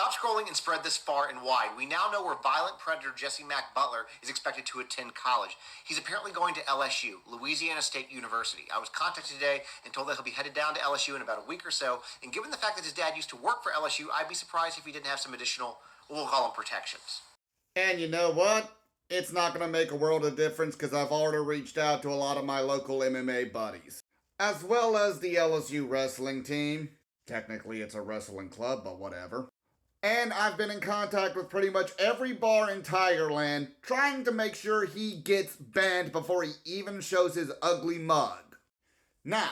Stop scrolling and spread this far and wide. We now know where violent predator Jesse Mack Butler is expected to attend college. He's apparently going to LSU, Louisiana State University. I was contacted today and told that he'll be headed down to LSU in about a week or so. And given the fact that his dad used to work for LSU, I'd be surprised if he didn't have some additional, we'll call them protections. And you know what? It's not going to make a world of difference because I've already reached out to a lot of my local MMA buddies, as well as the LSU wrestling team. Technically, it's a wrestling club, but whatever. And I've been in contact with pretty much every bar in Tigerland, trying to make sure he gets banned before he even shows his ugly mug. Now,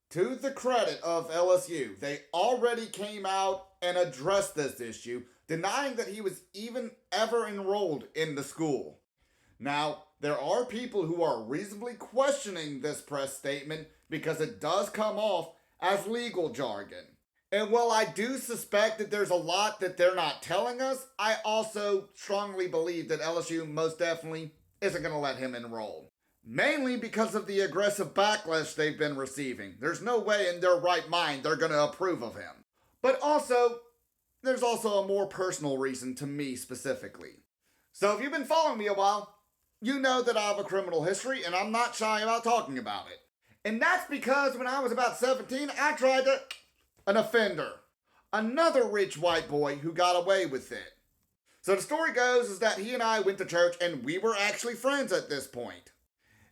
to the credit of LSU, they already came out and addressed this issue, denying that he was even ever enrolled in the school. Now, there are people who are reasonably questioning this press statement because it does come off as legal jargon. And while I do suspect that there's a lot that they're not telling us, I also strongly believe that LSU most definitely isn't going to let him enroll. Mainly because of the aggressive backlash they've been receiving. There's no way in their right mind they're going to approve of him. But also, there's also a more personal reason to me specifically. So if you've been following me a while, you know that I have a criminal history and I'm not shy about talking about it. And that's because when I was about 17, I tried to... an offender. Another rich white boy who got away with it. So the story goes is that he and I went to church and we were actually friends at this point.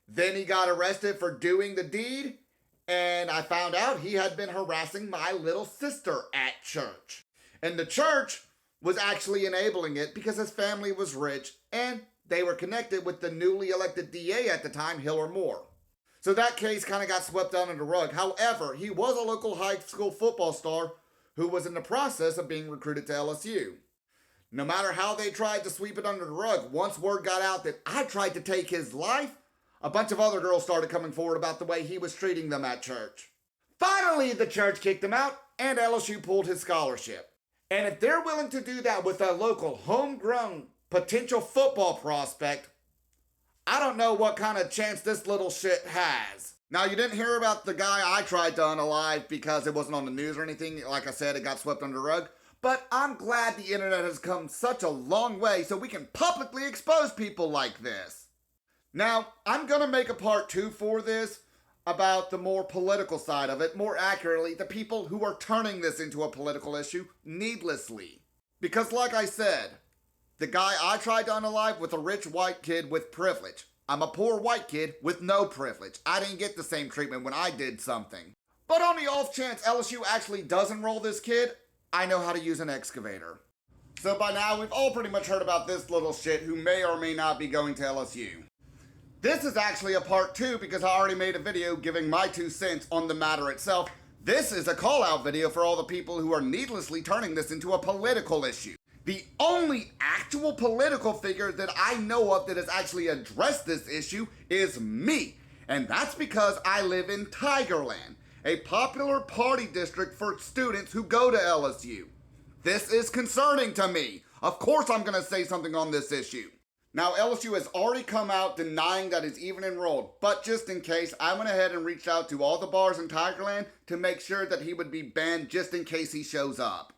Then he got arrested for doing the deed, and I found out he had been harassing my little sister at church. And the church was actually enabling it because his family was rich and they were connected with the newly elected DA at the time, Hiller Moore. So that case kind of got swept under the rug. However, he was a local high school football star who was in the process of being recruited to LSU. No matter how they tried to sweep it under the rug, once word got out that I tried to take his life, a bunch of other girls started coming forward about the way he was treating them at church. Finally, the church kicked him out and LSU pulled his scholarship. And if they're willing to do that with a local homegrown potential football prospect, I don't know what kind of chance this little shit has. Now, you didn't hear about the guy I tried to unalive because it wasn't on the news or anything. Like I said, it got swept under the rug. But I'm glad the internet has come such a long way so we can publicly expose people like this. Now, I'm going to make a part 2 for this about the more political side of it. More accurately, the people who are turning this into a political issue needlessly. Because like I said, the guy I tried to unalive was a rich white kid with privilege. I'm a poor white kid with no privilege. I didn't get the same treatment when I did something. But on the off chance LSU actually does enroll this kid, I know how to use an excavator. So by now, we've all pretty much heard about this little shit who may or may not be going to LSU. This is actually a part 2 because I already made a video giving my 2 cents on the matter itself. This is a call-out video for all the people who are needlessly turning this into a political issue. The only actual political figure that I know of that has actually addressed this issue is me. And that's because I live in Tigerland, a popular party district for students who go to LSU. This is concerning to me. Of course I'm going to say something on this issue. Now, LSU has already come out denying that it's even enrolled, but just in case, I went ahead and reached out to all the bars in Tigerland to make sure that he would be banned just in case he shows up.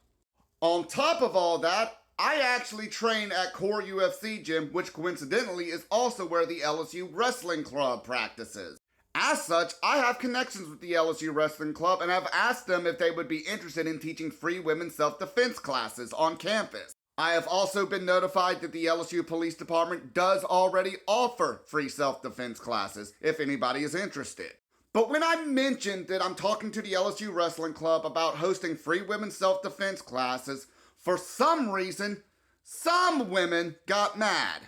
On top of all that, I actually train at Core UFC Gym, which coincidentally is also where the LSU Wrestling Club practices. As such, I have connections with the LSU Wrestling Club and have asked them if they would be interested in teaching free women's self-defense classes on campus. I have also been notified that the LSU Police Department does already offer free self-defense classes if anybody is interested. But when I mentioned that I'm talking to the LSU Wrestling Club about hosting free women's self-defense classes, for some reason, some women got mad.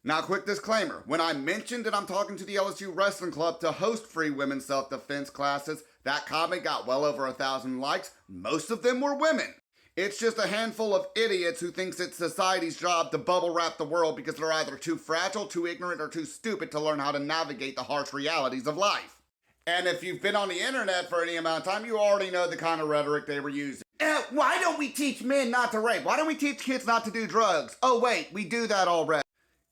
Now, quick disclaimer. When I mentioned that I'm talking to the LSU Wrestling Club to host free women's self-defense classes, that comment got well over 1,000 likes. Most of them were women. It's just a handful of idiots who thinks it's society's job to bubble wrap the world because they're either too fragile, too ignorant, or too stupid to learn how to navigate the harsh realities of life. And if you've been on the internet for any amount of time, you already know the kind of rhetoric they were using. Why don't we teach men not to rape? Why don't we teach kids not to do drugs? Oh wait, we do that already.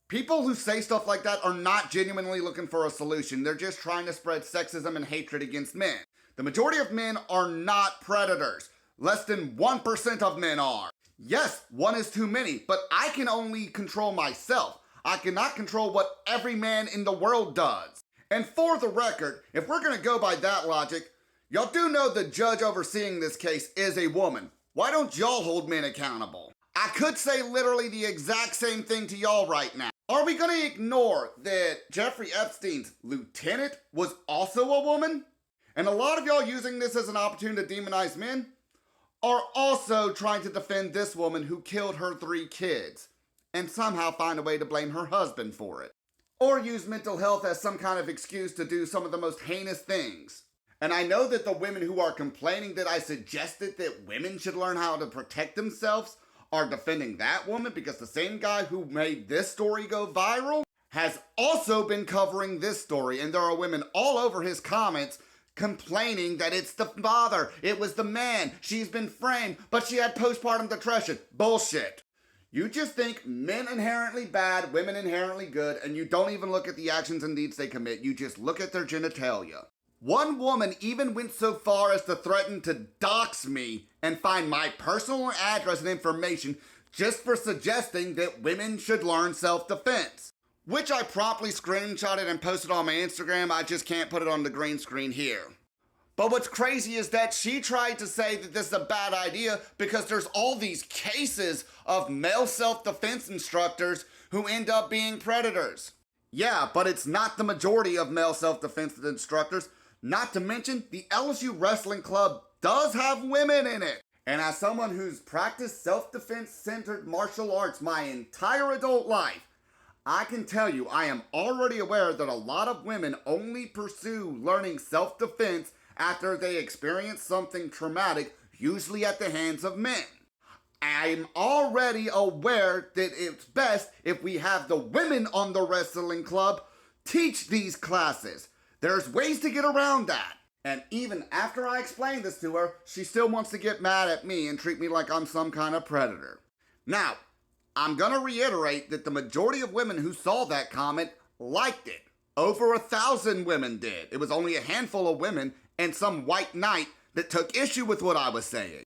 People who say stuff like that are not genuinely looking for a solution. They're just trying to spread sexism and hatred against men. The majority of men are not predators. Less than 1% of men are. Yes, one is too many, but I can only control myself. I cannot control what every man in the world does. And for the record, if we're gonna go by that logic, y'all do know the judge overseeing this case is a woman. Why don't y'all hold men accountable? I could say literally the exact same thing to y'all right now. Are we gonna ignore that Jeffrey Epstein's lieutenant was also a woman? And a lot of y'all using this as an opportunity to demonize men are also trying to defend this woman who killed her 3 kids and somehow find a way to blame her husband for it. Or use mental health as some kind of excuse to do some of the most heinous things. And I know that the women who are complaining that I suggested that women should learn how to protect themselves are defending that woman because the same guy who made this story go viral has also been covering this story, and there are women all over his comments complaining that it's the father, it was the man, she's been framed, but she had postpartum depression. Bullshit. You just think men inherently bad, women inherently good, and you don't even look at the actions and deeds they commit, you just look at their genitalia. One woman even went so far as to threaten to dox me and find my personal address and information just for suggesting that women should learn self-defense. Which I promptly screenshotted and posted on my Instagram, I just can't put it on the green screen here. But what's crazy is that she tried to say that this is a bad idea because there's all these cases of male self-defense instructors who end up being predators. Yeah, but it's not the majority of male self-defense instructors. Not to mention, the LSU Wrestling Club does have women in it. And as someone who's practiced self-defense centered martial arts my entire adult life, I can tell you I am already aware that a lot of women only pursue learning self-defense after they experience something traumatic, usually at the hands of men. I'm already aware that it's best if we have the women on the wrestling club teach these classes. There's ways to get around that. And even after I explain this to her, she still wants to get mad at me and treat me like I'm some kind of predator. Now, I'm gonna reiterate that the majority of women who saw that comment liked it. Over 1,000 women did. It was only a handful of women and some white knight that took issue with what I was saying.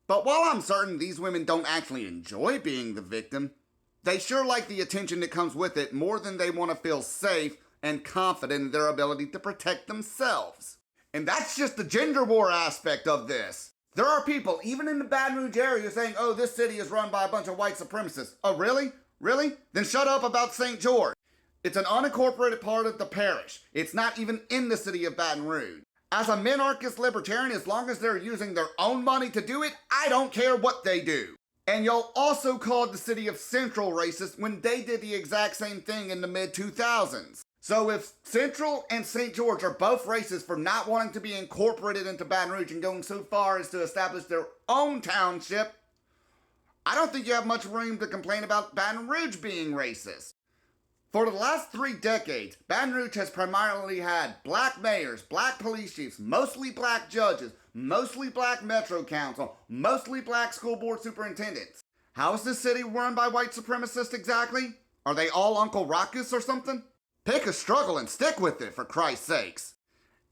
But while I'm certain these women don't actually enjoy being the victim, they sure like the attention that comes with it more than they want to feel safe and confident in their ability to protect themselves. And that's just the gender war aspect of this. There are people, even in the Baton Rouge area, saying, oh, this city is run by a bunch of white supremacists. Oh, really? Really? Then shut up about St. George. It's an unincorporated part of the parish. It's not even in the city of Baton Rouge. As a minarchist libertarian, as long as they're using their own money to do it, I don't care what they do. And y'all also called the city of Central racist when they did the exact same thing in the mid-2000s. So if Central and St. George are both racist for not wanting to be incorporated into Baton Rouge and going so far as to establish their own township, I don't think you have much room to complain about Baton Rouge being racist. For the last 3 decades, Baton Rouge has primarily had black mayors, black police chiefs, mostly black judges, mostly black metro council, mostly black school board superintendents. How is this city run by white supremacists exactly? Are they all Uncle Ruckus or something? Pick a struggle and stick with it, for Christ's sakes.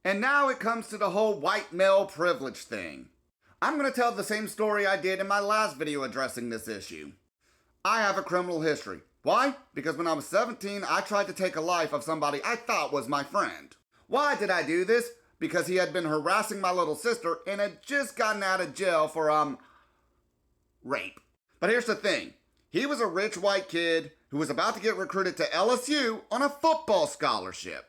And now it comes to the whole white male privilege thing. I'm going to tell the same story I did in my last video addressing this issue. I have a criminal history. Why? Because when I was 17, I tried to take a life of somebody I thought was my friend. Why did I do this? Because he had been harassing my little sister and had just gotten out of jail for, rape. But here's the thing. He was a rich white kid who was about to get recruited to LSU on a football scholarship.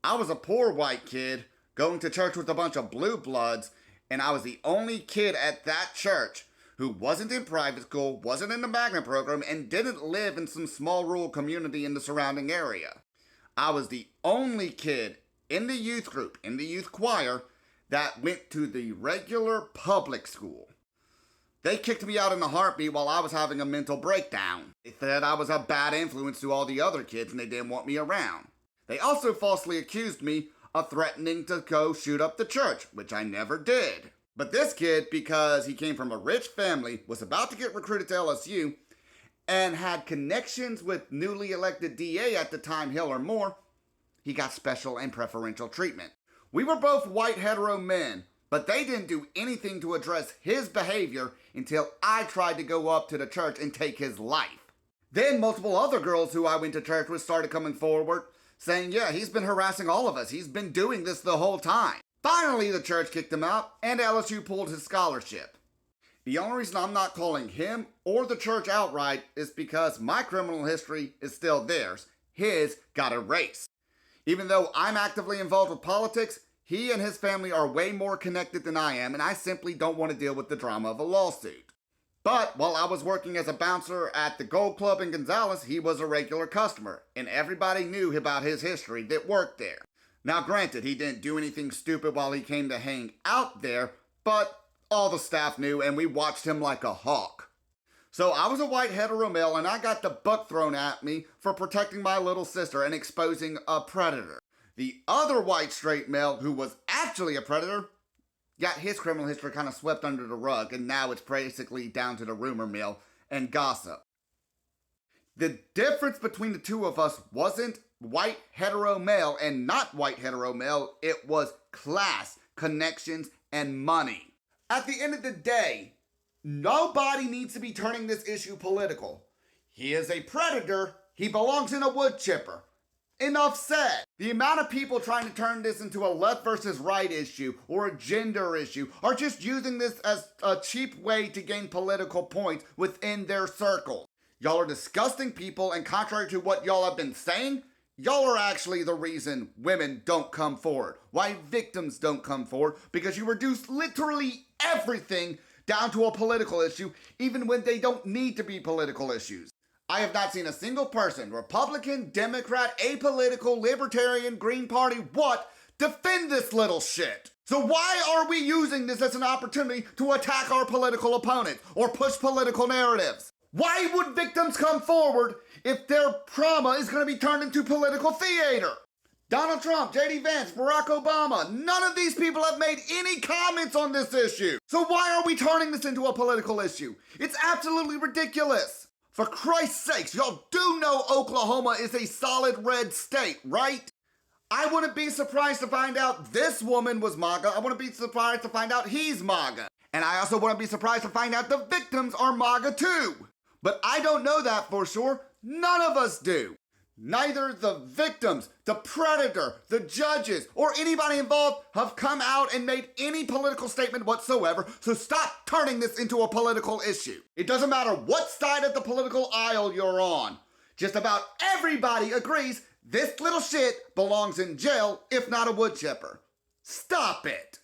I was a poor white kid going to church with a bunch of blue bloods, and I was the only kid at that church who wasn't in private school, wasn't in the magnet program, and didn't live in some small rural community in the surrounding area. I was the only kid in the youth group, in the youth choir, that went to the regular public school. They kicked me out in a heartbeat while I was having a mental breakdown. They said I was a bad influence to all the other kids and they didn't want me around. They also falsely accused me of threatening to go shoot up the church, which I never did. But this kid, because he came from a rich family, was about to get recruited to LSU, and had connections with newly elected DA at the time, Hill or Moore, he got special and preferential treatment. We were both white hetero men, But they didn't do anything to address his behavior until I tried to go up to the church and take his life. Then multiple other girls who I went to church with started coming forward, saying, yeah, he's been harassing all of us. He's been doing this the whole time. Finally, the church kicked him out, and LSU pulled his scholarship. The only reason I'm not calling him or the church outright is because my criminal history is still theirs. His got erased. Even though I'm actively involved with politics, he and his family are way more connected than I am, and I simply don't want to deal with the drama of a lawsuit. But while I was working as a bouncer at the Gold Club in Gonzales, he was a regular customer, and everybody knew about his history that worked there. Now granted, he didn't do anything stupid while he came to hang out there, but all the staff knew, and we watched him like a hawk. So I was a white hetero male, and I got the book thrown at me for protecting my little sister and exposing a predator. The other white straight male, who was actually a predator, got his criminal history kind of swept under the rug, and now it's basically down to the rumor mill and gossip. The difference between the two of us wasn't white hetero male and not white hetero male, it was class, connections, and money. At the end of the day, nobody needs to be turning this issue political. He is a predator, he belongs in a wood chipper. Enough said. The amount of people trying to turn this into a left versus right issue or a gender issue are just using this as a cheap way to gain political points within their circles. Y'all are disgusting people, and contrary to what y'all have been saying, y'all are actually the reason women don't come forward. Why victims don't come forward, because you reduce literally everything down to a political issue, even when they don't need to be political issues. I have not seen a single person, Republican, Democrat, apolitical, Libertarian, Green Party, defend this little shit. So why are we using this as an opportunity to attack our political opponents or push political narratives? Why would victims come forward if their trauma is going to be turned into political theater? Donald Trump, J.D. Vance, Barack Obama, none of these people have made any comments on this issue. So why are we turning this into a political issue? It's absolutely ridiculous. For Christ's sakes, y'all do know Oklahoma is a solid red state, right? I wouldn't be surprised to find out this woman was MAGA. I wouldn't be surprised to find out he's MAGA. And I also wouldn't be surprised to find out the victims are MAGA too. But I don't know that for sure. None of us do. Neither the victims, the predator, the judges, or anybody involved have come out and made any political statement whatsoever, so stop turning this into a political issue. It doesn't matter what side of the political aisle you're on. Just about everybody agrees this little shit belongs in jail, if not a wood chipper. Stop it.